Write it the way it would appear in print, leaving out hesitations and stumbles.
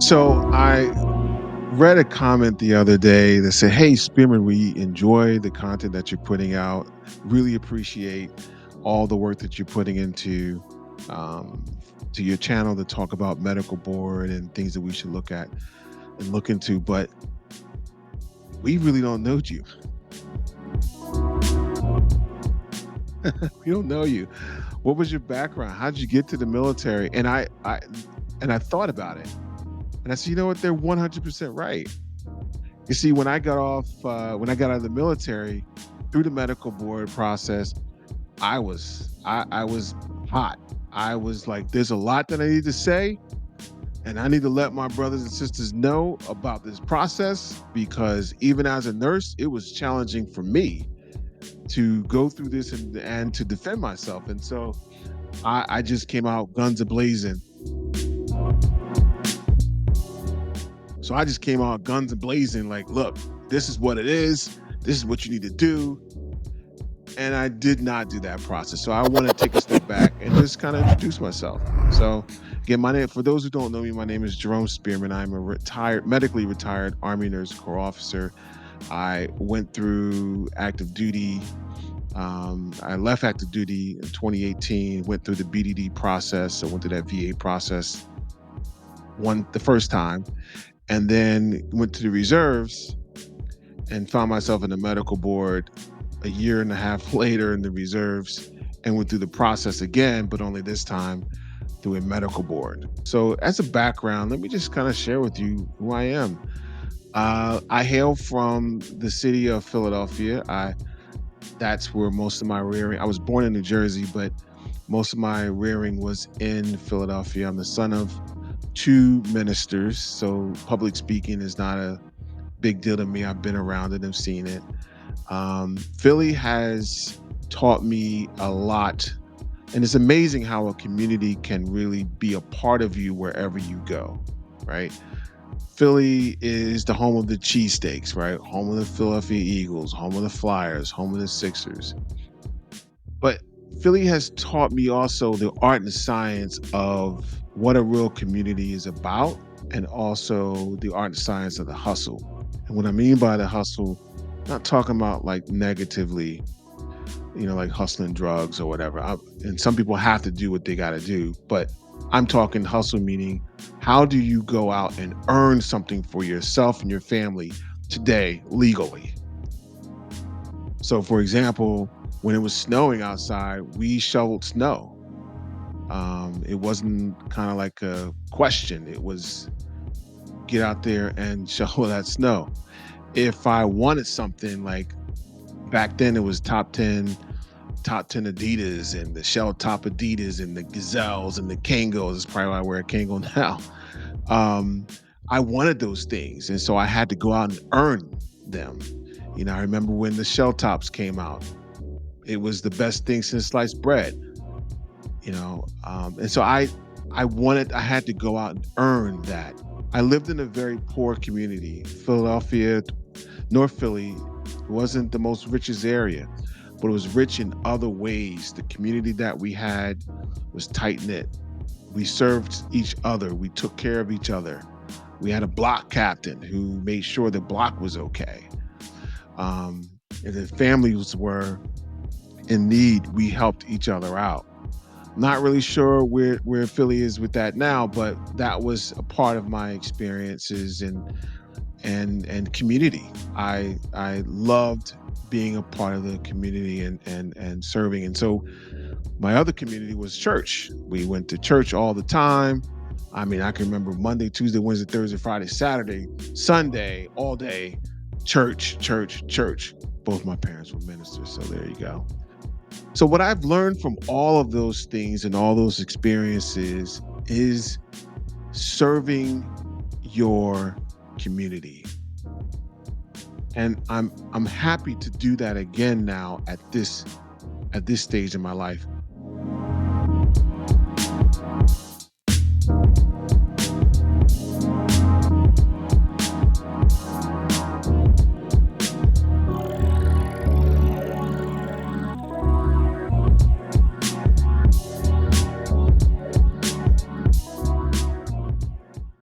So I read a comment the other day that said, "Hey, Spearman, we enjoy the content that you're putting out. Really appreciate all the work that you're putting into um, to your channel to talk about medical board and things that we should look at and look into. But we really don't know you. We don't know you. What was your background? How did you get to the military?" And I thought about it, and I said, "You know what? They're 100% right." You see, when I got out of the military through the medical board process, I was hot. I was like, there's a lot that I need to say, and I need to let my brothers and sisters know about this process because even as a nurse, it was challenging for me to go through this and to defend myself. And so I just came out guns a blazing. So I just came out guns a blazing, like, look, this is what it is. This is what you need to do. And I did not do that process. So I want to take a step back and just kind of introduce myself. So again, my name, for those who don't know me, my name is Jerome Spearman. I'm a medically retired Army Nurse Corps officer. I went through active duty. I left active duty in 2018, went through the BDD process. So went through that VA process the first time, and then went to the reserves and found myself in the medical board a year and a half later in the reserves, and went through the process again, but only this time through a medical board. So as a background, let me just kind of share with you who I am. I hail from the city of Philadelphia. That's where most of my rearing, I was born in New Jersey, but most of my rearing was in Philadelphia. I'm the son of two ministers, so public speaking is not a big deal to me. I've been around it and seen it. Philly has taught me a lot, and it's amazing how a community can really be a part of you wherever you go, right? Philly is the home of the cheesesteaks, right? Home of the Philadelphia Eagles, home of the Flyers, home of the Sixers. But Philly has taught me also the art and science of what a real community is about, and also the art and science of the hustle. And what I mean by the hustle, not talking about like negatively, like hustling drugs or whatever. And some people have to do what they got to do, but I'm talking hustle meaning, how do you go out and earn something for yourself and your family today legally? So for example, when it was snowing outside, we shoveled snow. It wasn't kind of like a question. It was get out there and shovel that snow. If I wanted something, like back then it was top 10 Adidas and the shell top Adidas and the Gazelles and the Kangos. Is probably why I wear a Kango now. I wanted those things. And so I had to go out and earn them. I remember when the shell tops came out, it was the best thing since sliced bread, and so I had to go out and earn that. I lived in a very poor community. Philadelphia, North Philly wasn't the most richest area, but it was rich in other ways. The community that we had was tight knit. We served each other. We took care of each other. We had a block captain who made sure the block was okay. If the families were in need, we helped each other out. Not really sure where Philly is with that now, but that was a part of my experiences and community. I loved being a part of the community and serving. And so my other community was church. We went to church all the time. I mean, I can remember Monday, Tuesday, Wednesday, Thursday, Friday, Saturday, Sunday, all day, church, church, church. Both my parents were ministers, so there you go. So what I've learned from all of those things and all those experiences is serving your community. And I'm happy to do that again now at this stage in my life.